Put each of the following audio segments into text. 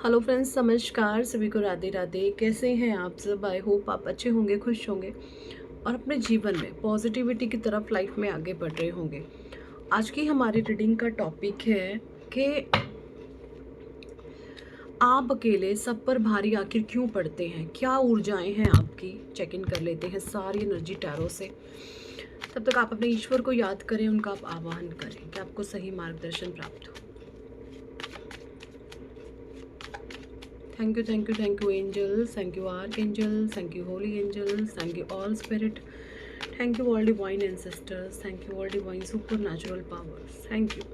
Hello friends, नमस्कार। सभी को राधे राधे। कैसे हैं आप सब? आई होप आप अच्छे होंगे, खुश होंगे और अपने जीवन में पॉजिटिविटी की तरफ लाइफ में आगे बढ़ रहे होंगे। आज की हमारी रीडिंग का टॉपिक है कि आप अकेले सब पर भारी आखिर क्यों पड़ते हैं। क्या ऊर्जाएं हैं आपकी, चेक इन कर लेते हैं सारी एनर्जी टैरो से। तब तक आप अपने ईश्वर को याद करें, उनका आप आवाहन करें कि आपको सही मार्गदर्शन प्राप्त हो। Thank you, angels. Thank you, archangels. Thank you, holy angels. Thank you, all spirit. Thank you, all divine ancestors. Thank you, all divine supernatural powers. Thank you.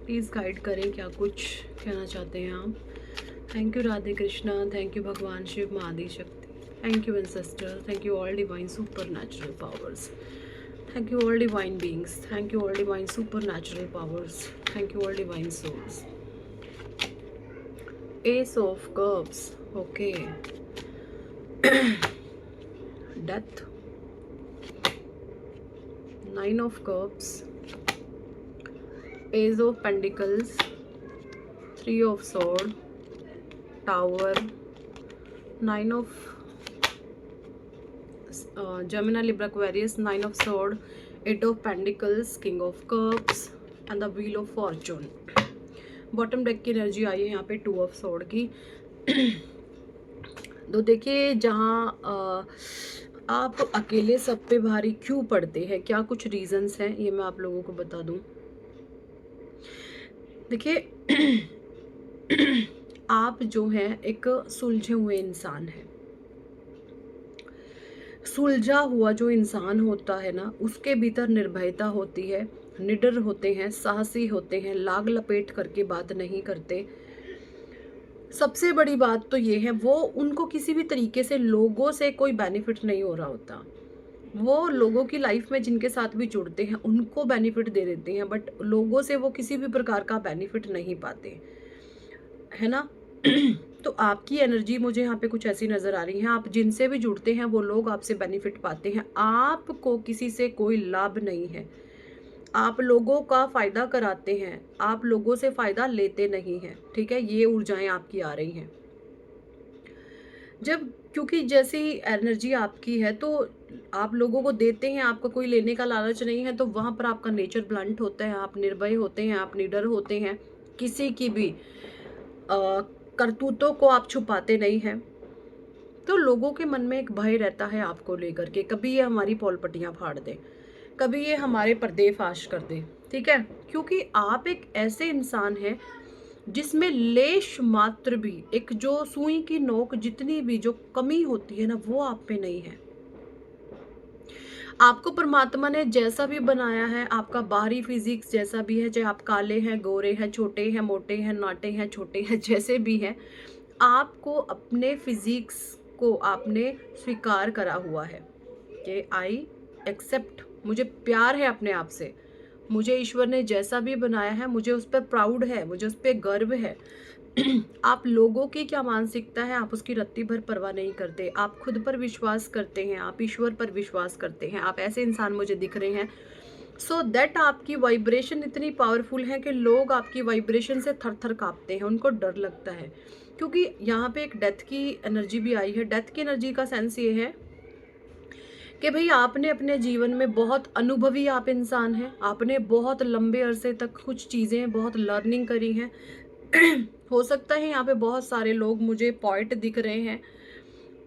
Please guide करें, क्या कुछ कहना चाहते हैं आप। Thank you Radhe Krishna. Thank you भगवान शिव, माँ Adi Shakti. Thank you ancestor. Thank you all divine super natural powers. Thank you all divine beings. Thank you all divine super natural powers. Thank you all divine souls. Ace of Cups, okay. Death, Nine of Cups, Ace of Pentacles, Three of Swords, Tower, Nine of Gemini, Libra, Aquarius, Nine of Swords, Eight of Pentacles, King of Cups and the Wheel of Fortune. Bottom deck की energy आई है यहाँ पे two of sword की। तो देखिए, जहाँ आप अकेले सब पे भारी क्यों पड़ते हैं, क्या कुछ रीजंस हैं, ये मैं आप लोगों को बता दूं। देखिए आप जो है एक सुलझे हुए इंसान हैं। सुलझा हुआ जो इंसान होता है ना, उसके भीतर निर्भयता होती है, निडर होते हैं, साहसी होते हैं, लाग लपेट करके बात नहीं करते। सबसे बड़ी बात तो ये है, वो उनको किसी भी तरीके से लोगों से कोई बेनिफिट नहीं हो रहा होता। वो लोगों की लाइफ में जिनके साथ भी जुड़ते हैं उनको बेनिफिट दे देते हैं, बट लोगों से वो किसी भी प्रकार का बेनिफिट नहीं पाते, है ना। तो आपकी एनर्जी मुझे यहाँ पे कुछ ऐसी नज़र आ रही है, आप जिनसे भी जुड़ते हैं वो लोग आपसे बेनिफिट पाते हैं, आपको किसी से कोई लाभ नहीं है। आप लोगों का फ़ायदा कराते हैं, आप लोगों से फ़ायदा लेते नहीं हैं, ठीक है। ये ऊर्जाएं आपकी आ रही हैं जब, क्योंकि जैसी एनर्जी आपकी है तो आप लोगों को देते हैं, आपका कोई लेने का लालच नहीं है, तो वहाँ पर आपका नेचर ब्लंट होता है, आप निर्भय होते हैं, आप निडर होते हैं, किसी की भी करतूतों को आप छुपाते नहीं हैं। तो लोगों के मन में एक भय रहता है आपको लेकर के, कभी ये हमारी पॉलपटियाँ फाड़ दे, कभी ये हमारे पर्दे फाश कर दे, ठीक है। क्योंकि आप एक ऐसे इंसान हैं जिसमें लेश मात्र भी, एक जो सुई की नोक जितनी भी जो कमी होती है ना, वो आप पे नहीं है। आपको परमात्मा ने जैसा भी बनाया है, आपका बाहरी फिजिक्स जैसा भी है, चाहे आप काले हैं, गोरे हैं, छोटे हैं, मोटे हैं, नाटे हैं, छोटे हैं, जैसे भी हैं, आपको अपने फिजिक्स को आपने स्वीकार करा हुआ है कि आई एक्सेप्ट, मुझे प्यार है अपने आप से, मुझे ईश्वर ने जैसा भी बनाया है मुझे उस पर प्राउड है, मुझे उस पर गर्व है। आप लोगों की क्या मानसिकता है, आप उसकी रत्ती भर परवाह नहीं करते, आप खुद पर विश्वास करते हैं, आप ईश्वर पर विश्वास करते हैं, आप ऐसे इंसान मुझे दिख रहे हैं। सो दैट आपकी वाइब्रेशन इतनी पावरफुल है कि लोग आपकी वाइब्रेशन से थर थर कांपते हैं, उनको डर लगता है। क्योंकि यहाँ पे एक डेथ की एनर्जी भी आई है। डेथ की एनर्जी का सेंस ये है कि भाई आपने अपने जीवन में बहुत अनुभवी आप इंसान हैं, आपने बहुत लंबे अरसे तक कुछ चीज़ें बहुत लर्निंग करी हैं। हो सकता है यहाँ पे बहुत सारे लोग मुझे पॉइंट दिख रहे हैं,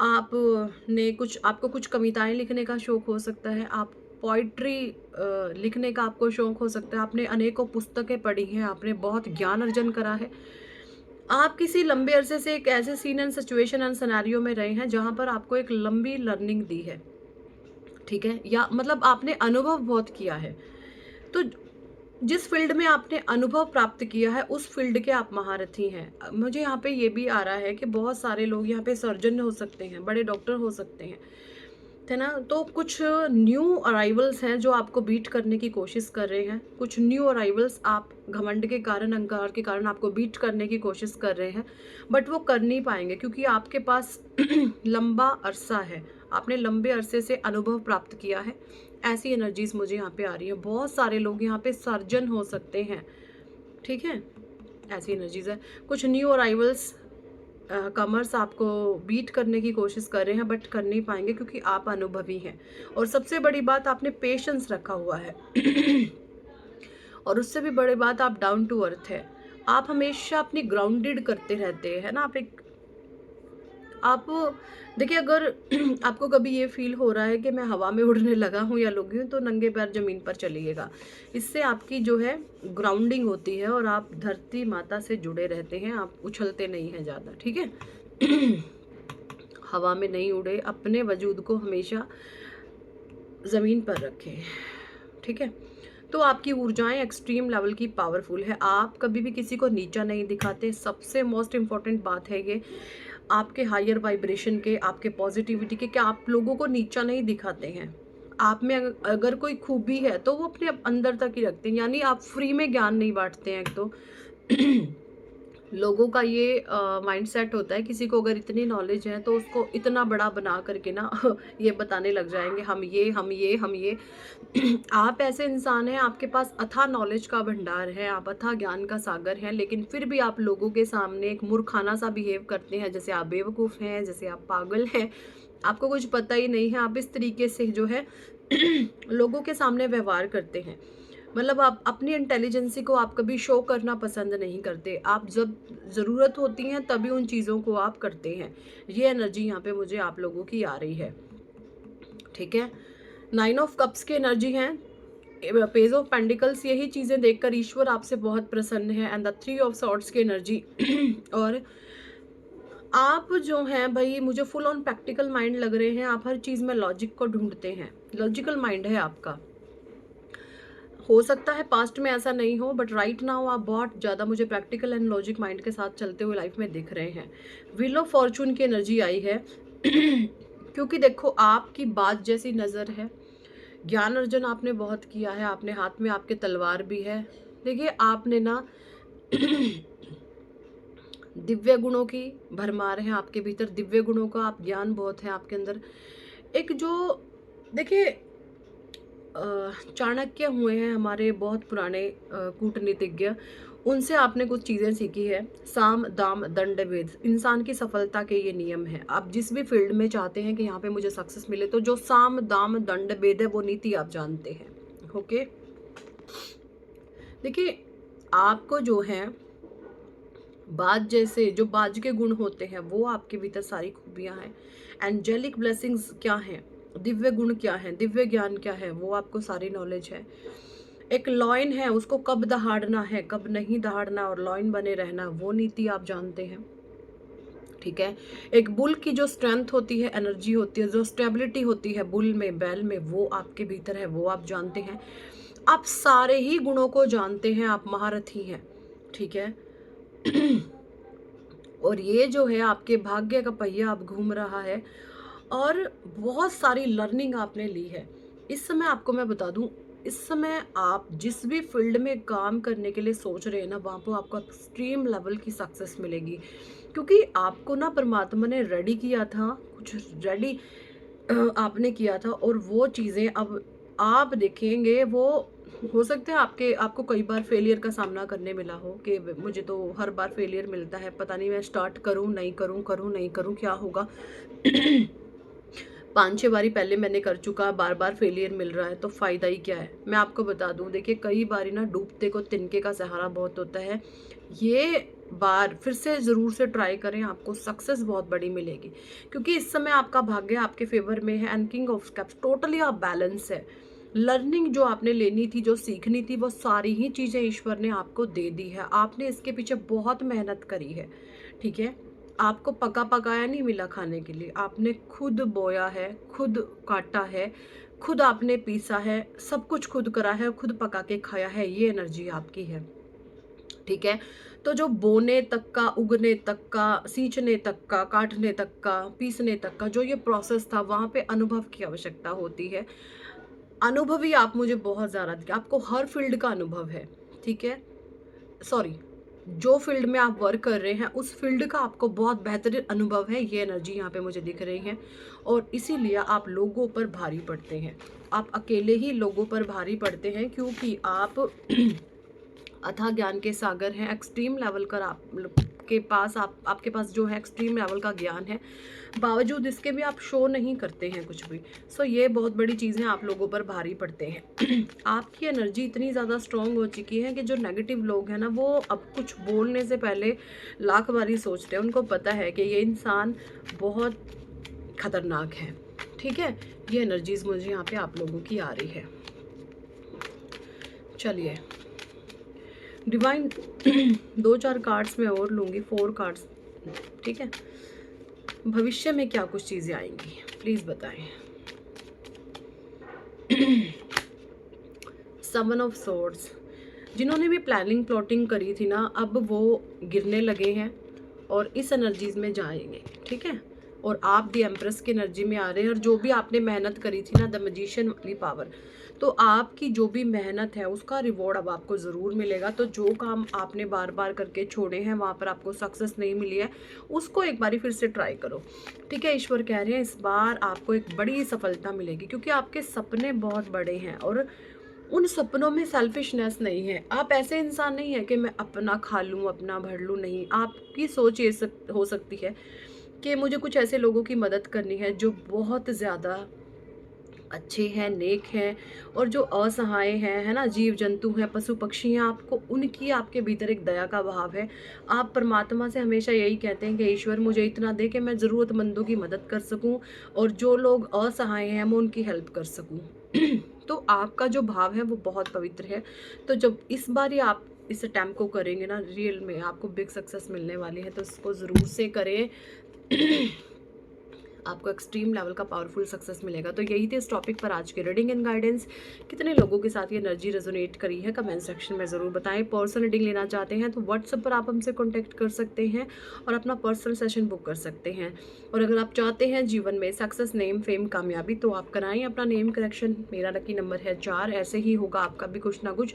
आपने कुछ, आपको कुछ कविताएं लिखने का शौक हो सकता है, आप पोइट्री लिखने का आपको शौक हो सकता है, आपने अनेकों पुस्तकें पढ़ी हैं, आपने बहुत ज्ञान अर्जन करा है, आप किसी लंबे अरसे से एक ऐसे scene and situation and scenario में रहे हैं जहाँ पर आपको एक लंबी लर्निंग दी है, ठीक है, या मतलब आपने अनुभव बहुत किया है। तो जिस फील्ड में आपने अनुभव प्राप्त किया है उस फील्ड के आप महारथी हैं। मुझे यहाँ पे ये भी आ रहा है कि बहुत सारे लोग यहाँ पे सर्जन हो सकते हैं, बड़े डॉक्टर हो सकते हैं, है ना। तो कुछ न्यू अराइवल्स हैं जो आपको बीट करने की कोशिश कर रहे हैं, कुछ न्यू अराइवल्स आप घमंड के कारण, अहंकार के कारण आपको बीट करने की कोशिश कर रहे हैं, बट वो कर नहीं पाएंगे क्योंकि आपके पास लंबा अरसा है, आपने लंबे अरसे से अनुभव प्राप्त किया है। ऐसी एनर्जीज मुझे यहाँ पे आ रही है। बहुत सारे लोग यहाँ पे सर्जन हो सकते हैं, ठीक है, ऐसी एनर्जीज है। कुछ न्यू अराइवल्स कमर्स आपको बीट करने की कोशिश कर रहे हैं, बट कर नहीं पाएंगे क्योंकि आप अनुभवी हैं। और सबसे बड़ी बात, आपने पेशेंस रखा हुआ है। और उससे भी बड़ी बात, आप डाउन टू अर्थ है। आप हमेशा अपनी ग्राउंडेड करते रहते हैं ना। आप देखिए, अगर आपको कभी ये फील हो रहा है कि मैं हवा में उड़ने लगा हूँ या लगी हूँ, तो नंगे पैर ज़मीन पर चलिएगा। इससे आपकी जो है ग्राउंडिंग होती है और आप धरती माता से जुड़े रहते हैं, आप उछलते नहीं हैं ज़्यादा, ठीक है। हवा में नहीं उड़े, अपने वजूद को हमेशा ज़मीन पर रखें, ठीक है। तो आपकी ऊर्जाएं एक्सट्रीम लेवल की पावरफुल है। आप कभी भी किसी को नीचा नहीं दिखाते। सबसे मोस्ट इम्पॉर्टेंट बात है ये, आपके हायर वाइब्रेशन के, आपके पॉजिटिविटी के, कि आप लोगों को नीचा नहीं दिखाते हैं। आप में अगर कोई खूबी है तो वो अपने अंदर तक ही रखते हैं, यानी आप फ्री में ज्ञान नहीं बांटते हैं। एक तो लोगों का ये माइंडसेट होता है, किसी को अगर इतनी नॉलेज है तो उसको इतना बड़ा बना करके ना ये बताने लग जाएंगे, हम ये। आप ऐसे इंसान हैं, आपके पास अथाह नॉलेज का भंडार है, आप अथाह ज्ञान का सागर हैं, लेकिन फिर भी आप लोगों के सामने एक मूर्खाना सा बिहेव करते हैं, जैसे आप बेवकूफ़ हैं, जैसे आप पागल हैं, आपको कुछ पता ही नहीं है। आप इस तरीके से जो है लोगों के सामने व्यवहार करते हैं। मतलब आप अपनी इंटेलिजेंसी को आप कभी शो करना पसंद नहीं करते। आप जब ज़रूरत होती हैं तभी उन चीज़ों को आप करते हैं। ये एनर्जी यहाँ पे मुझे आप लोगों की आ रही है, ठीक है। 9 ऑफ कप्स की एनर्जी है, पेज ऑफ पेंडिकल्स, यही चीज़ें देखकर ईश्वर आपसे बहुत प्रसन्न है। एंड द 3 ऑफ सॉर्ड्स की एनर्जी। और आप जो हैं भाई, मुझे फुल ऑन प्रैक्टिकल माइंड लग रहे हैं। आप हर चीज़ में लॉजिक को ढूंढते हैं, लॉजिकल माइंड है आपका। हो सकता है पास्ट में ऐसा नहीं हो, बट राइट नाउ आप बहुत ज़्यादा मुझे प्रैक्टिकल एंड लॉजिक माइंड के साथ चलते हुए लाइफ में दिख रहे हैं। व्हील ऑफ फॉर्चून की एनर्जी आई है। क्योंकि देखो, आपकी बात जैसी नज़र है, ज्ञान अर्जन आपने बहुत किया है, आपने हाथ में आपके तलवार भी है। देखिए, आपने ना दिव्य गुणों की भरमार है आपके भीतर, दिव्य गुणों का आप ज्ञान बहुत है आपके अंदर। एक जो देखिए, चाणक्य हुए हैं हमारे बहुत पुराने कूटनीतिज्ञ, उनसे आपने कुछ चीज़ें सीखी है। साम दाम दंड भेद, इंसान की सफलता के ये नियम है। आप जिस भी फील्ड में चाहते हैं कि यहाँ पे मुझे सक्सेस मिले, तो जो साम दाम दंड भेद है वो नीति आप जानते हैं, ओके। देखिए, आपको जो है बाज जैसे जो बाज के गुण होते हैं वो आपके भीतर सारी खूबियां हैं। एंजेलिक ब्लेसिंग्स क्या हैं, दिव्य गुण क्या है, दिव्य ज्ञान क्या है, वो आपको सारी नॉलेज है। एक लॉइन है, उसको कब दहाड़ना है, कब नहीं दहाड़ना, और लॉइन बने रहना, वो नीति आप जानते हैं, ठीक है। एक बुल की जो स्ट्रेंथ होती है, एनर्जी होती है, जो स्टेबिलिटी होती है बुल में, बैल में, वो आपके भीतर है, वो आप जानते हैं। आप सारे ही गुणों को जानते हैं, आप महारथी हैं, ठीक है। और ये जो है आपके भाग्य का पहिया अब घूम रहा है, और बहुत सारी लर्निंग आपने ली है। इस समय आपको मैं बता दूं, इस समय आप जिस भी फील्ड में काम करने के लिए सोच रहे हैं ना, वहाँ पर आपको एक्सट्रीम लेवल की सक्सेस मिलेगी। क्योंकि आपको ना परमात्मा ने रेडी किया था, कुछ रेडी आपने किया था, और वो चीज़ें अब आप देखेंगे। वो हो सकता है आपको कई बार फेलियर का सामना करने मिला हो कि मुझे तो हर बार फेलियर मिलता है, पता नहीं मैं स्टार्ट करूं नहीं करूं, करूं नहीं करूं, क्या होगा। 5-6 बारी पहले मैंने कर चुका, बार बार फेलियर मिल रहा है, तो फ़ायदा ही क्या है। मैं आपको बता दूं, देखिए, कई बारी ना डूबते को तिनके का सहारा बहुत होता है। ये बार फिर से ज़रूर से ट्राई करें, आपको सक्सेस बहुत बड़ी मिलेगी। क्योंकि इस समय आपका भाग्य आपके फेवर में है। And king of cups, totally आप बैलेंस है। लर्निंग जो आपने लेनी थी, जो सीखनी थी, वो सारी ही चीज़ें ईश्वर ने आपको दे दी है। आपने इसके पीछे बहुत मेहनत करी है, ठीक है। आपको पका पकाया नहीं मिला खाने के लिए, आपने खुद बोया है, खुद काटा है, खुद आपने पीसा है, सब कुछ खुद करा है, खुद पका के खाया है। ये एनर्जी आपकी है, ठीक है। तो जो बोने तक का, उगने तक का, सींचने तक का, काटने तक का, पीसने तक का जो ये प्रोसेस था, वहाँ पे अनुभव की आवश्यकता होती है। अनुभवी आप मुझे बहुत ज़्यादा दिखे, आपको हर फील्ड का अनुभव है, ठीक है। सॉरी, जो फील्ड में आप वर्क कर रहे हैं उस फील्ड का आपको बहुत बेहतरीन अनुभव है। ये एनर्जी यहाँ पे मुझे दिख रही है, और इसीलिए आप लोगों पर भारी पड़ते हैं। आप अकेले ही लोगों पर भारी पड़ते हैं, क्योंकि आप अथाह ज्ञान के सागर हैं। एक्सट्रीम लेवल का आप आपके पास जो है एक्सट्रीम लेवल का ज्ञान है, बावजूद इसके भी आप शो नहीं करते हैं कुछ भी। सो ये बहुत बड़ी चीज़ें आप लोगों पर भारी पड़ते हैं। आपकी एनर्जी इतनी ज़्यादा स्ट्रांग हो चुकी है कि जो नेगेटिव लोग हैं ना, वो अब कुछ बोलने से पहले लाख बारी सोचते हैं। उनको पता है कि ये इंसान बहुत खतरनाक है। ठीक है, ये एनर्जीज मुझे यहाँ पे आप लोगों की आ रही है। चलिए डिवाइन 2-4 कार्ड्स मैं और लूँगी, 4 कार्ड्स। ठीक है, भविष्य में क्या कुछ चीज़ें आएंगी प्लीज़ बताएं। 7 ऑफ सोर्ड्स, जिन्होंने भी प्लानिंग प्लॉटिंग करी थी ना, अब वो गिरने लगे हैं और इस एनर्जीज में जाएंगे। ठीक है, और आप दी एम्प्रेस की एनर्जी में आ रहे हैं। और जो भी आपने मेहनत करी थी ना, द मैजिशियन वाली पावर, तो आपकी जो भी मेहनत है उसका रिवॉर्ड अब आपको ज़रूर मिलेगा। तो जो काम आपने बार बार करके छोड़े हैं, वहाँ पर आपको सक्सेस नहीं मिली है, उसको एक बारी फिर से ट्राई करो। ठीक है, ईश्वर कह रहे हैं इस बार आपको एक बड़ी सफलता मिलेगी, क्योंकि आपके सपने बहुत बड़े हैं और उन सपनों में सेल्फिशनेस नहीं है। आप ऐसे इंसान नहीं है कि मैं अपना खा लूँ, अपना भर लूँ, नहीं। आपकी सोच ये हो सकती है कि मुझे कुछ ऐसे लोगों की मदद करनी है जो बहुत ज़्यादा अच्छे हैं, नेक हैं, और जो असहाय हैं, है ना, जीव जंतु हैं, पशु पक्षी हैं, आपको उनकी आपके भीतर एक दया का भाव है। आप परमात्मा से हमेशा यही कहते हैं कि ईश्वर मुझे इतना दे कि मैं ज़रूरतमंदों की मदद कर सकूं, और जो लोग असहाय हैं मैं उनकी हेल्प कर सकूं। तो आपका जो भाव है वो बहुत पवित्र है। तो जब इस बार ही आप इस अटैम्प्ट को करेंगे ना, रियल में आपको बिग सक्सेस मिलने वाली है, तो इसको ज़रूर से करें। आपको एक्सट्रीम लेवल का पावरफुल सक्सेस मिलेगा। तो यही थे इस टॉपिक पर आज के रीडिंग एंड गाइडेंस। कितने लोगों के साथ ये एनर्जी रेजोनेट करी है कमेंट सेक्शन में ज़रूर बताएं। पर्सनल रीडिंग लेना चाहते हैं तो व्हाट्सएप पर आप हमसे कॉन्टैक्ट कर सकते हैं और अपना पर्सनल सेशन बुक कर सकते हैं। और अगर आप चाहते हैं जीवन में सक्सेस, नेम, फेम, कामयाबी, तो आप कराएं अपना नेम करेक्शन। मेरा लकी नंबर है 4। ऐसे ही होगा आपका भी कुछ ना कुछ।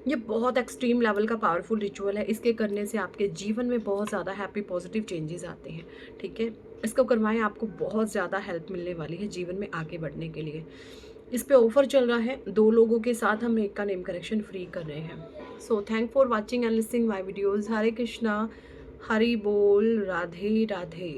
ये बहुत एक्सट्रीम लेवल का पावरफुल रिचुअल है। इसके करने से आपके जीवन में बहुत ज़्यादा हैप्पी पॉजिटिव चेंजेस आते हैं। ठीक है, इसको करवाएं, आपको बहुत ज़्यादा हेल्प मिलने वाली है जीवन में आगे बढ़ने के लिए। इस पे ऑफर चल रहा है, 2 लोगों के साथ हम एक का नेम करेक्शन फ्री कर रहे हैं। So thank for watching and listening my videos. Hare Krishna, Hari बोल, राधे राधे।